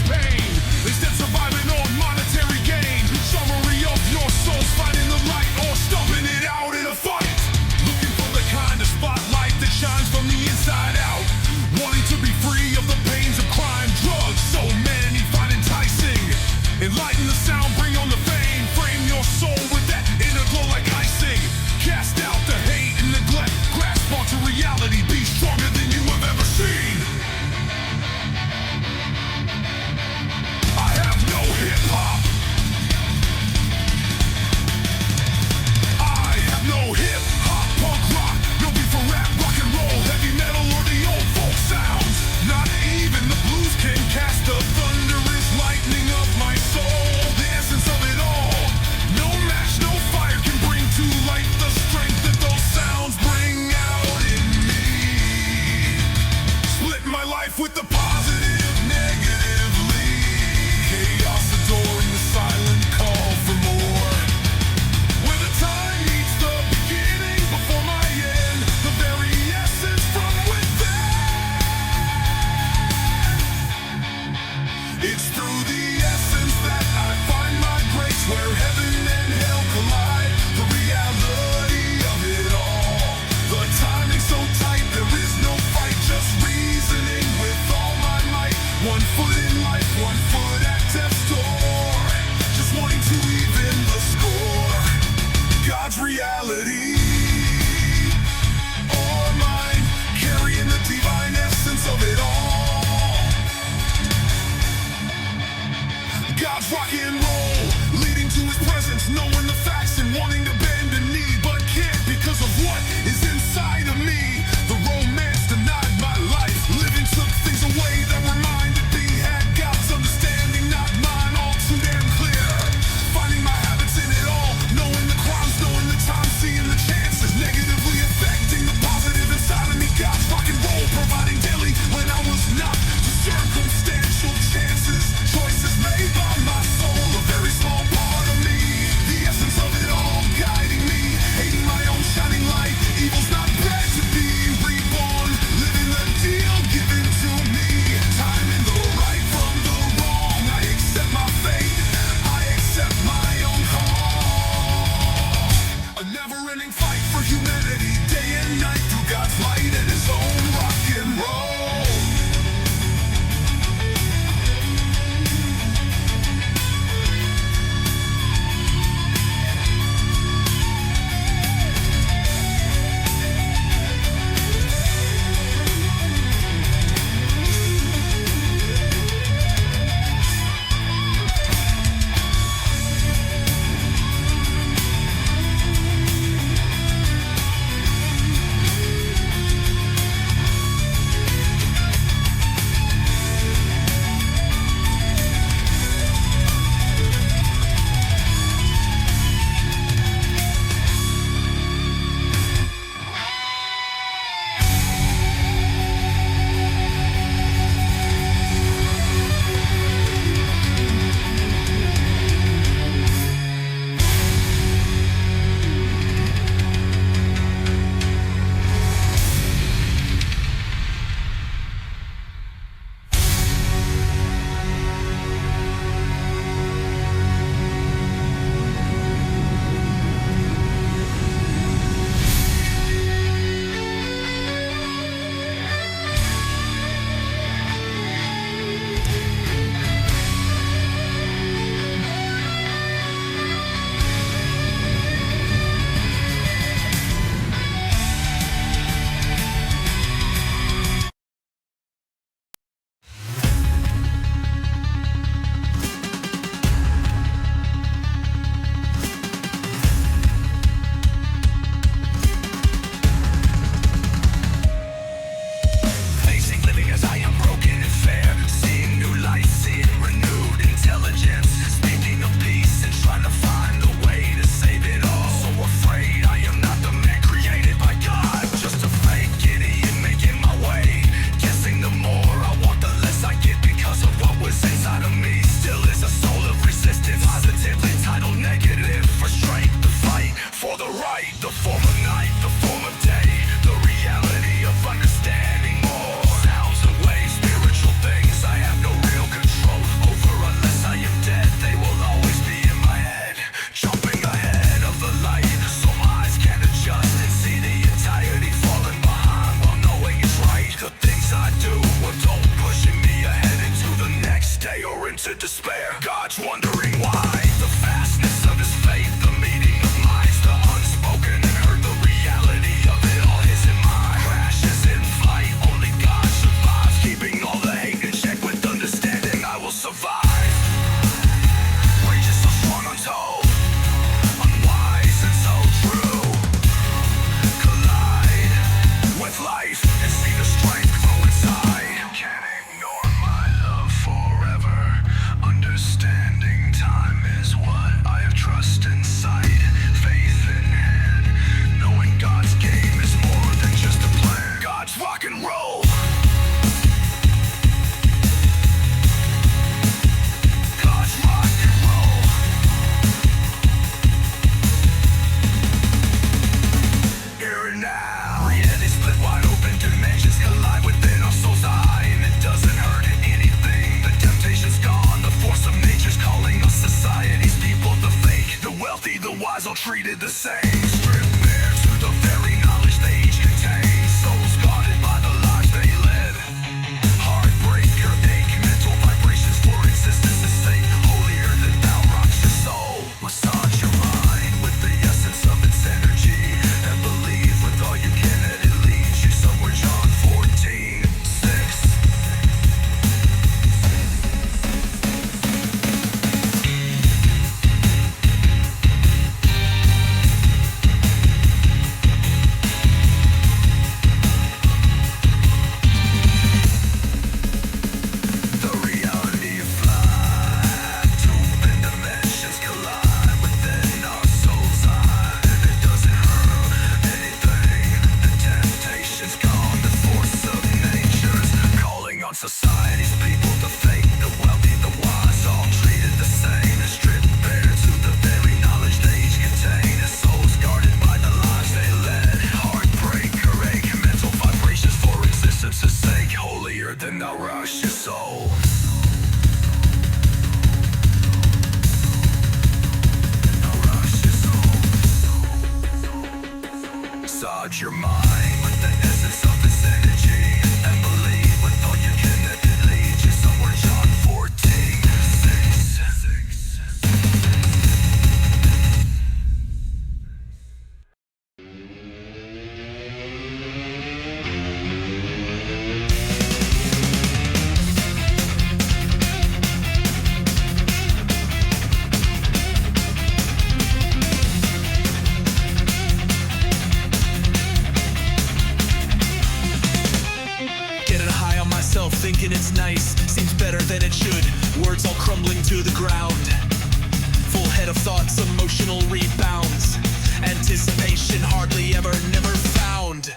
pain. Instead surviving on monetary gain. Summary of your soul's finding the light or stumping it out in a fight. Looking for the kind of spotlight that shines from the inside out. Wanting to be free of the pains of crime, drugs, so many find enticing. Enlighten the sound, bring on the fame. Frame your soul with that inner glow like icing. Cast out the hate and neglect. Grasp onto reality, be stronger than you have ever seen. I have no hip-hop. I have no hip-hop, punk rock. No beat for rap, rock and roll, heavy metal or the old folk sounds. Not even the blues can cast the thunderous lightning of my soul. The essence of it all. No match, no fire can bring to light the strength that those sounds bring out in me. Split my life with the positive, negatively. Chaos adoring the silent call for more. Where the time meets the beginning before my end. The very essence from within. It's through the essence that I find my grace. Where heaven and hell collide. The reality of it all. The timing so tight, there is no fight. Just reasoning with all my might. 1 foot in life, 1 foot at death's door. Just wanting to even the score. God's reality or mine, carrying the divine essence of it all. God's rock and roll, leading to his presence, knowing the facts and wanting to bend the knee, but can't because of what is inside of me. The romance denied my life, living took things away that reminded me. Had God's understanding, not mine, all too damn clear. Finding my habits in it all, knowing the crimes, knowing the time, seeing the chances, negatively affecting the positive inside of me. God's rock and roll, providing daily when I was not. The circumstantial chances, choices made by my soul. to despair. God's wondering why. The vastness of his faith, the meeting of minds, the unspoken and heard, the reality of it all is in mind. Crashes in flight, only God survives. Keeping all the hate in check with understanding, I will survive. Rage is so strong, untold, unwise and so true. Collide with life and see the strength grow inside. Can't ignore my love forever. Understanding time is what I have trust inside. Faith in hand, knowing God's game is more than just a plan. God's rock and roll. God's rock and roll. Here and now. Reality split wide open, dimensions collide within our soul's eye, and it doesn't hurt anything. The temptation's gone, the force of nature's calling us. Society's people, the fake, the wealthy, the wise, all treated the same. Stripped bare to the very knowledge they each contain. Souls guarded by the lives they led. Heartbreaker, ache, mental vibrations for existence's sake. Holier than thou rocks your soul. Massage your mind with the essence of its energy, and believe with all you can that it leads you somewhere. John 14:6. The reality of flight, open dimensions collide within our soul's eye, and it doesn't hurt anything. The temptation's gone, the force of nature's calling on society's people, the fake, the wealthy, the wise, all treated the same. And stripped bare to the very knowledge they each contain. And souls guarded by the lives they led. Heartbreaker, ache, mental vibrations for existence's sake. Holier than thou rush your soul. Thou rush your soul. Massage your mind with the essence of its energy, and believe with all you can that it leads you somewhere. John 14:6. Getting high on myself, thinking it's nice, seems better than it should. Words all crumbling to the ground. Full head of thoughts, emotional rebounds. Anticipation hardly ever, never found.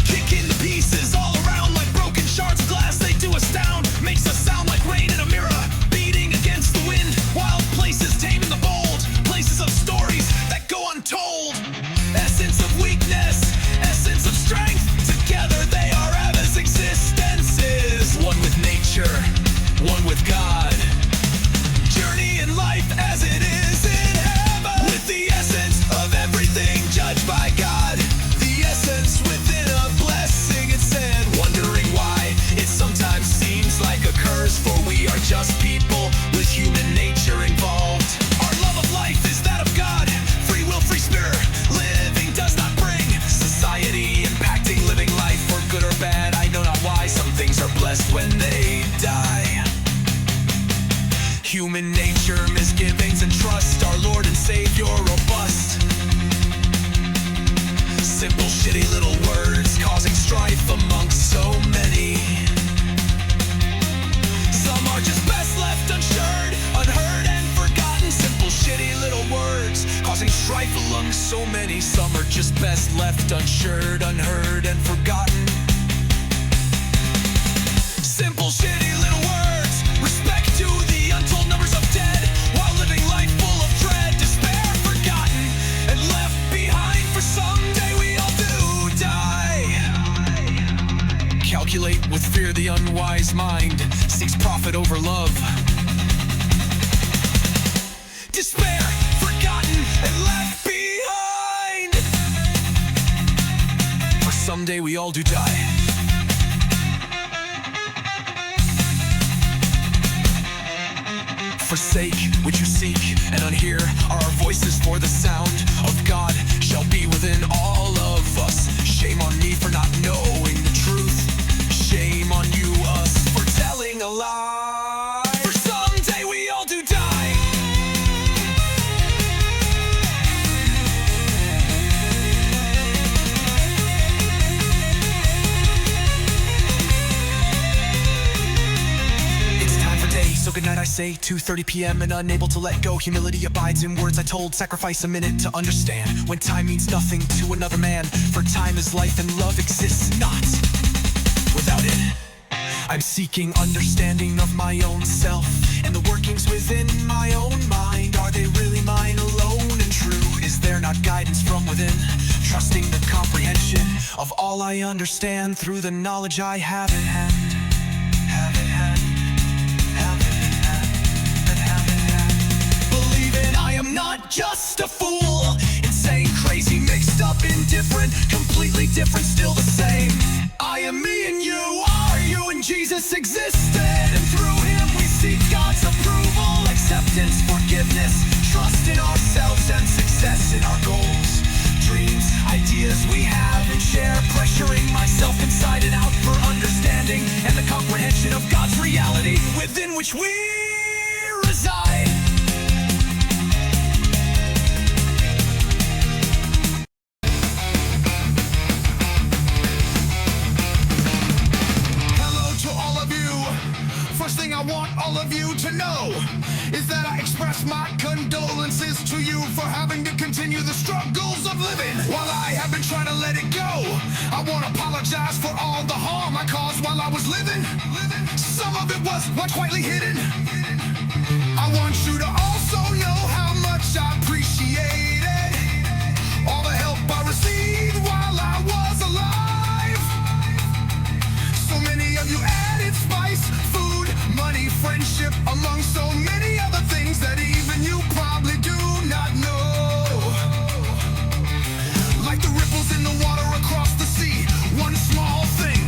Kicking the pieces all around like broken shards of glass. They do astound, makes us sound like rain in a mirror, beating against the wind. Wild places taming the bold, places of stories that go untold. Essence of weakness, essence of strength. Together they are as existences. One with nature, one with God. Journey in life as it is in heaven. With the essence of everything judged by God. The essence within a blessing, it said. Wondering why it sometimes seems like a curse, for we are just people with human nature involved. Our love of life is that of God. Free will, free spirit. Living does not bring society impacting living life for good or bad. I know not why some things are blessed when they die. Human nature, misgivings and trust. Our Lord and Savior robust. Simple shitty little words causing strife amongst so many. Some are just best left unshirred, unheard and forgotten. Simple shitty little words causing strife among so many. Some are just best left unshirred, unheard and forgotten. Simple shitty little words, respect to the untold numbers of dead, while living life full of dread, despair, forgotten and left behind. For someday we all do die. Calculate with fear, the unwise mind seeks profit over love. Despair, forgotten and left behind. For someday we all do die. forsake what you seek, and unhear are our voices, for the sound of God shall be within all of us. Shame on me for not knowing the truth. Shame on you, us, for telling a lie. For someday we all do die. So good night I say, 2:30 p.m. and unable to let go. Humility abides in words I told. Sacrifice a minute to understand when time means nothing to another man. For time is life and love exists not without it. I'm seeking understanding of my own self and the workings within my own mind. Are they really mine alone and true? Is there not guidance from within? Trusting the comprehension of all I understand through the knowledge I have in hand. Have in hand. Not just a fool, insane, crazy, mixed up, indifferent, completely different, still the same. I am me and you are you, and Jesus existed, and through him we seek God's approval, acceptance, forgiveness, trust in ourselves, and success in our goals, dreams, ideas we have and share, pressuring myself inside and out for understanding and the comprehension of God's reality within which we reside. First thing I want all of you to know is that I express my condolences to you for having to continue the struggles of living while I have been trying to let it go. I want to apologize for all the harm I caused while I was living. Some of it was quietly hidden. I want you to also know how much I appreciated all the help I received while I was alive. So many of you added spice, food, money, friendship, among so many other things that even you probably do not know. Like the ripples in the water across the sea, one small thing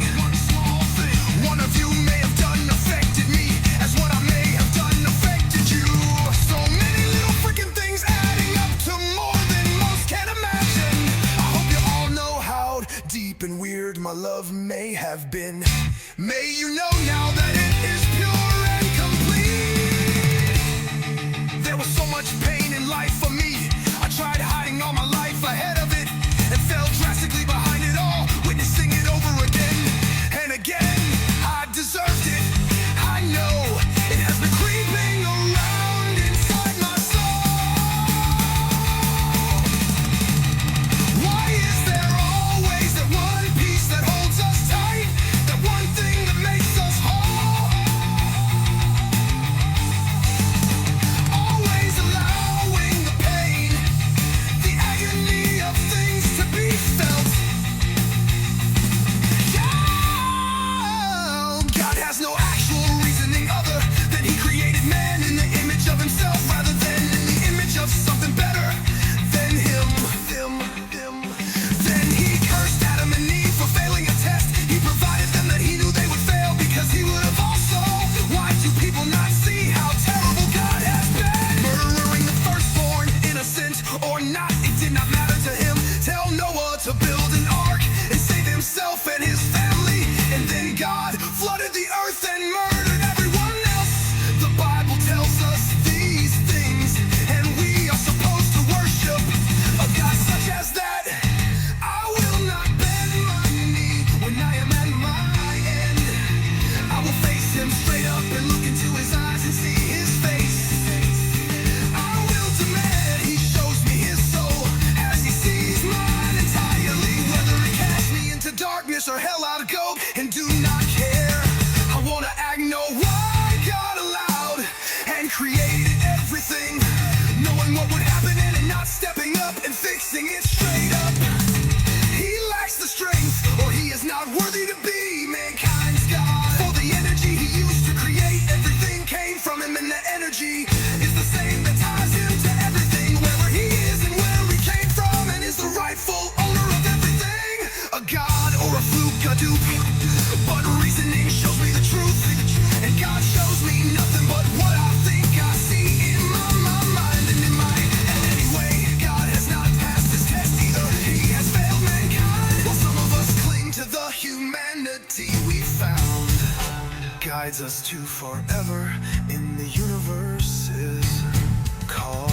one of you may have done affected me, as what I may have done affected you. So many little freaking things adding up to more than most can imagine. I hope you all know how deep and weird my love may have been. May you know now that it is pure and complete. There was so much pain in life for me. I tried hiding all my life ahead of it and fell drastically behind it all, witnessing it over again and again. I deserved it. I know it has been creeping around inside my soul. Why is there always that one piece that holds us tight? That one thing that makes us whole? Always allowing the pain, the agony of things to be felt. God has no actual reasoning other than he created man in the image of himself rather than in the image of something better than him. Then he cursed Adam and Eve for failing a test. He provided them that he knew they would fail because he would have also. Why do people not see how terrible God has been? Murdering the firstborn, innocent or not, it did not matter to him. Tell Noah to build an ark and save himself and his family, and then God flooded the earth and murdered everyone else. The Bible tells us these things, and we are supposed to worship a God such as that. I will not bend my knee when I am at my end. I will face him straight up and look into his eyes and see his face. I will demand he shows me his soul as he sees mine entirely. Whether it casts me into darkness or hell, I'll go and do not care. I wanna act know why God allowed and created everything, knowing what would happen and it not stepping up and fixing it straight up. He lacks the strength, or he is not worthy to be mankind's God. For the energy he used to create everything came from him, and the energy is the same that ties him to everything, wherever he is and where he came from, and is the rightful owner of everything. A god or a fluke, a dupe, but reasoning shows me the truth, and God shows me nothing but what I think I see. guides us to forever in the universe's call.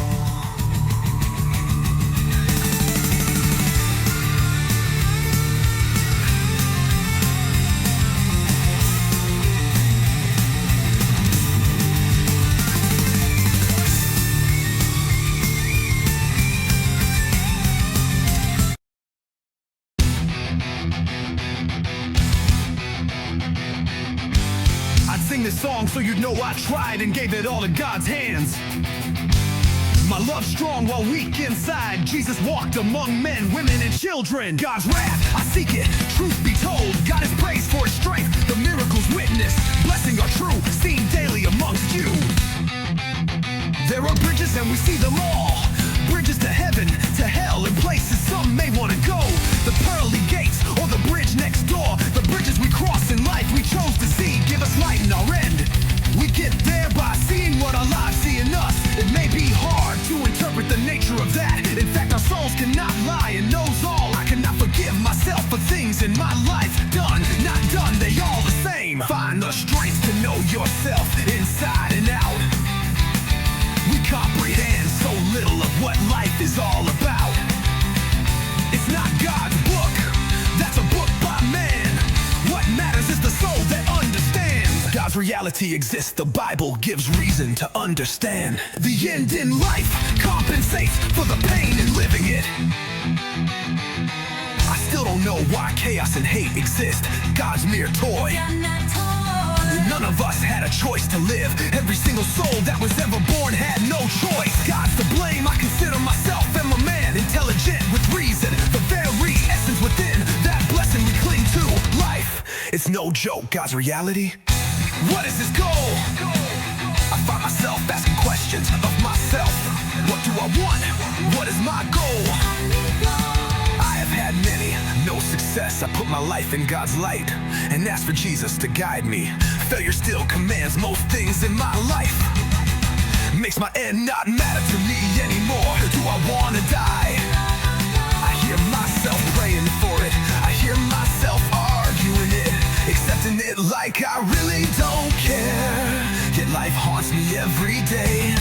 I'd sing this song so you'd know I tried and gave it all in God's hands. My love's strong while weak inside. Jesus walked among men, women, and children. God's wrath, I seek it, truth be told. God is praised for his strength, the miracles witnessed. Blessing are true, seen daily amongst you. There are bridges and we see them all. Bridges to heaven, to hell, and places some may want to go. The pearly gates or the bridge next door. The bridges we cross in life we chose to see give us light in our end. We get there by seeing what our lives see in us. It may be hard to interpret the nature of that. In fact, our souls cannot lie and knows all. I cannot forgive myself for things in my life. Done, not done, they all the same. Find the strength to know yourself inside and out. We comprehend so little of what life is all about. It's not God's book, that's a book by man. What matters is the soul that understands. God's reality exists, the Bible gives reason to understand. The end in life compensates for the pain in living it. I still don't know why chaos and hate exist. God's mere toy. None of us had a choice to live. Every single soul that was ever born had no choice. God's to blame, I consider myself am a man, intelligent with reason. The very essence within that blessing we cling to. Life, it's no joke, God's reality. What is his goal? I find myself asking questions of myself. What do I want? What is my goal? I have had many, no success. I put my life in God's light and ask for Jesus to guide me. Failure still commands most things in my life. Makes my end not matter to me anymore. Do I wanna die? I hear myself praying for it. I hear myself arguing it, accepting it like I really don't care. Yet life haunts me every day.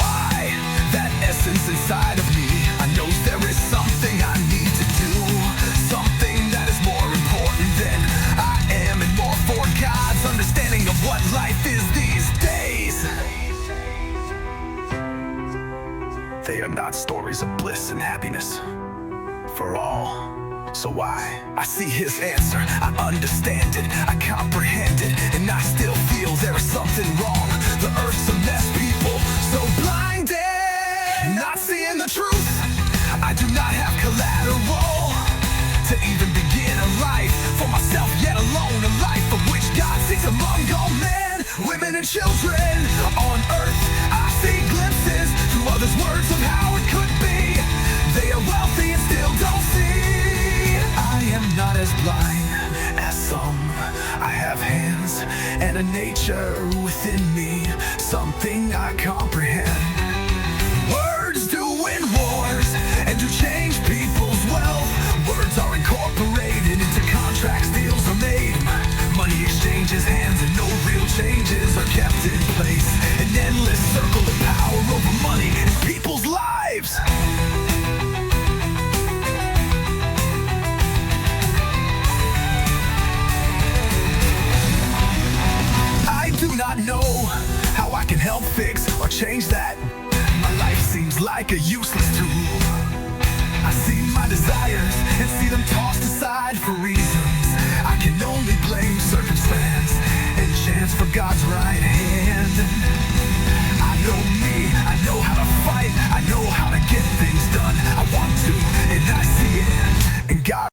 Why? That essence inside of me, I know there is something I need to do. Something that is more important than I am, and more for God's understanding of what life is these days. They are not stories of bliss and happiness for all. So why? I see his answer, I understand it, I comprehend it, and I still feel there is something wrong. The earth's a mess, people so blinded, not seeing the truth. I do not have collateral to even begin a life for myself, yet alone, a life of which God sees among all men, women, and children on earth. I see glimpses through others' words of how it could be. They are wealthy and still don't see. I am not as blind as some. I have hands and a nature within me, something I comprehend. Words do win wars and do change people's wealth. Words are incorporated into contracts, deals are made. Money exchanges hands and no real changes are kept in place. An endless circle of power over money and people's lives. I do not know how I can help fix or change that. My life seems like a useless tool. I see my desires and see them tossed aside for reasons. I can only blame circumstance and chance for God's right hand. I know me, I know how to fight, I know how to get things done. I want to, and I see it, and God.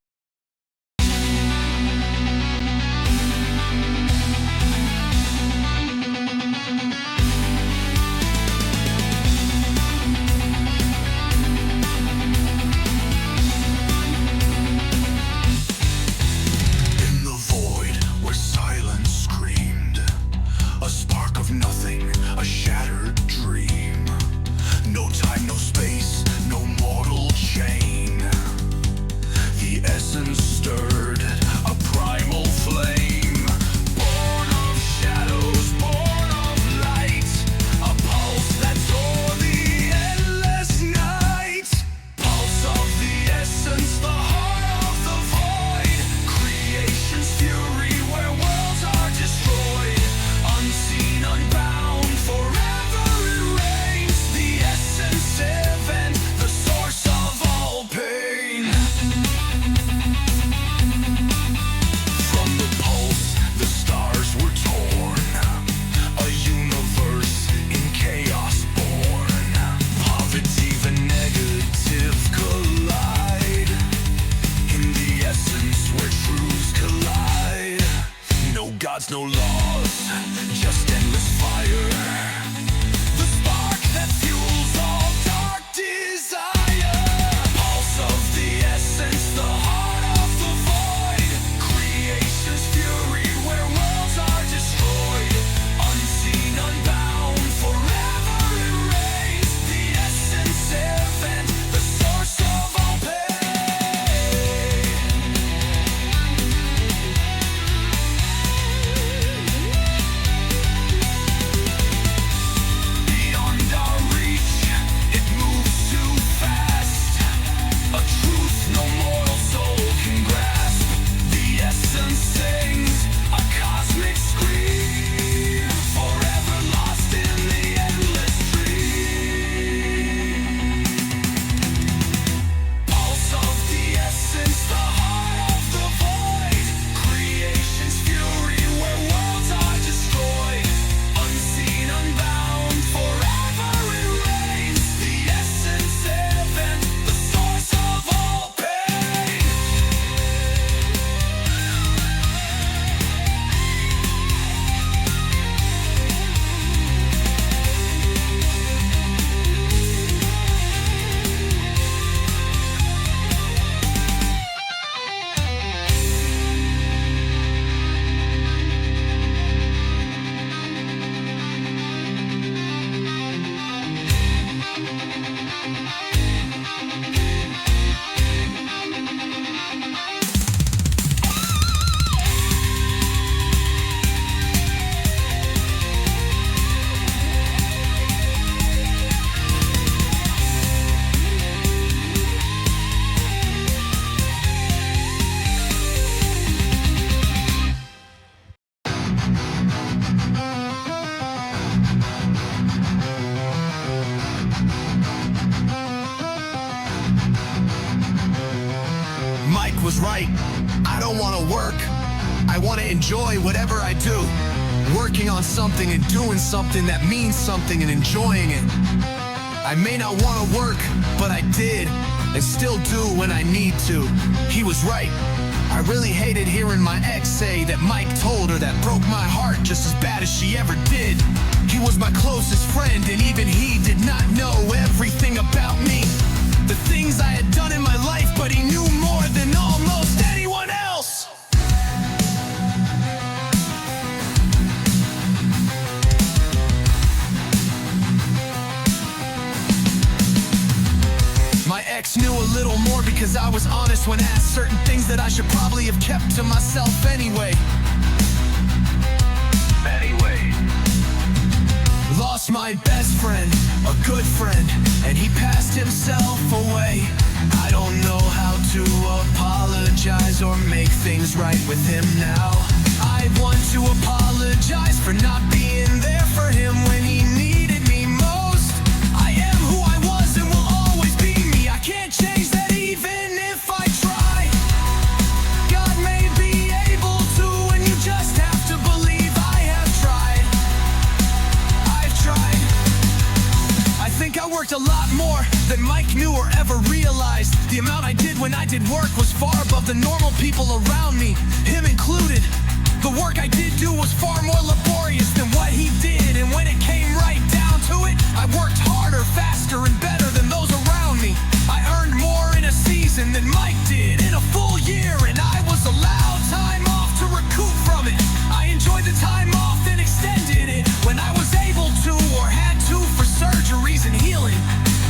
Stirred a primal flame, born of shadow. was right. I don't want to work. I want to enjoy whatever I do. Working on something and doing something that means something and enjoying it. I may not want to work, but I did, and still do when I need to. He was right. I really hated hearing my ex say that Mike told her. That broke my heart just as bad as she ever did. He was my closest friend, and even he did not know everything about me. The things I had done in my life, but he knew more than almost anyone else. My ex knew a little more because I was honest when asked certain things that I should probably have kept to myself anyway. Lost my best friend, a good friend, and he passed himself away. I don't know how to apologize or make things right with him now. I want to apologize for not being there for him when he needed me most. I am who I was and will always be me. I can't change that even if I try. God may be able to, and you just have to believe I have tried. I've tried. I think I worked a lot more than Mike knew or ever realized. The amount I did when I did work was far above the normal people around me, him included. The work I did do was far more laborious than what he did, and when it came right down to it, I worked harder, faster, and better than those around me. I earned more in a season than Mike did in a full year, and I was allowed time off to recoup from it. I enjoyed the time off and extended it when I was able to or had to for surgeries and healing.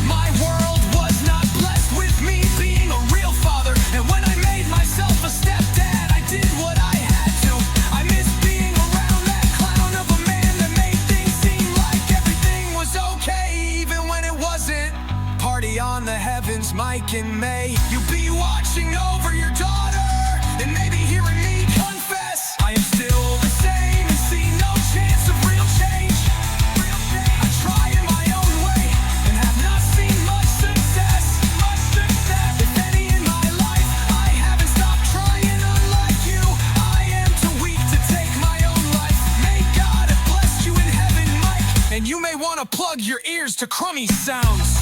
My world was not blessed with me being a real father, and when I made myself a stepdad, I did what I had to. I miss being around that clown of a man that made things seem like everything was okay, even when it wasn't. Party on the heavens, Mike and May. You be watching over your daughter, and maybe hearing me confess I am still the same and see no chance of real change. I try in my own way and have not seen much success. If any in my life, I haven't stopped trying. Unlike you, I am too weak to take my own life. May God have blessed you in heaven, Mike, and you may want to plug your ears to crummy sounds.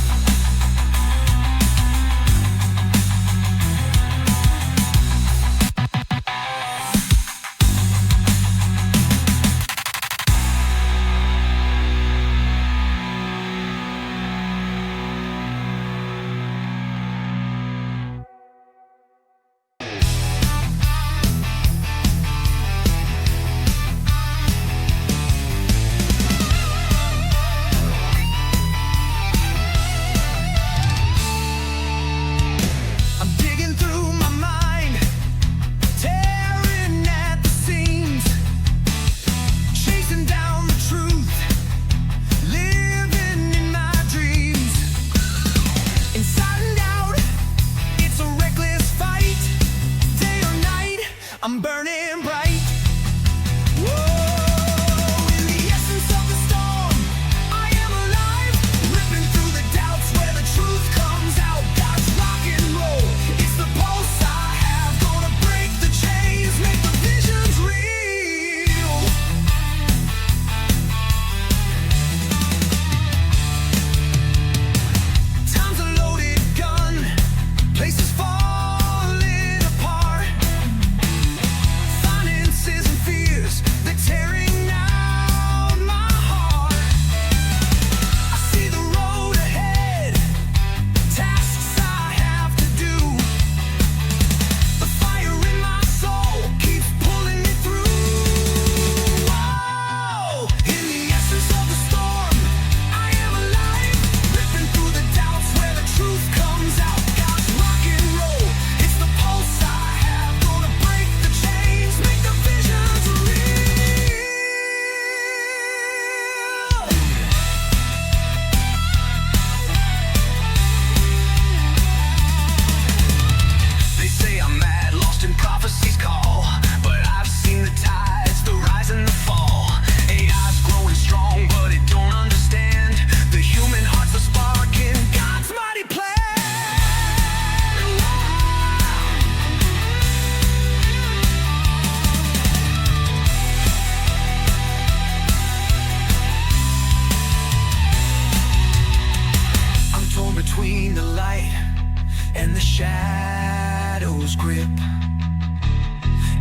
devil's grip.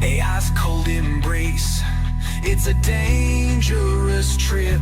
AI's cold embrace, it's a dangerous trip.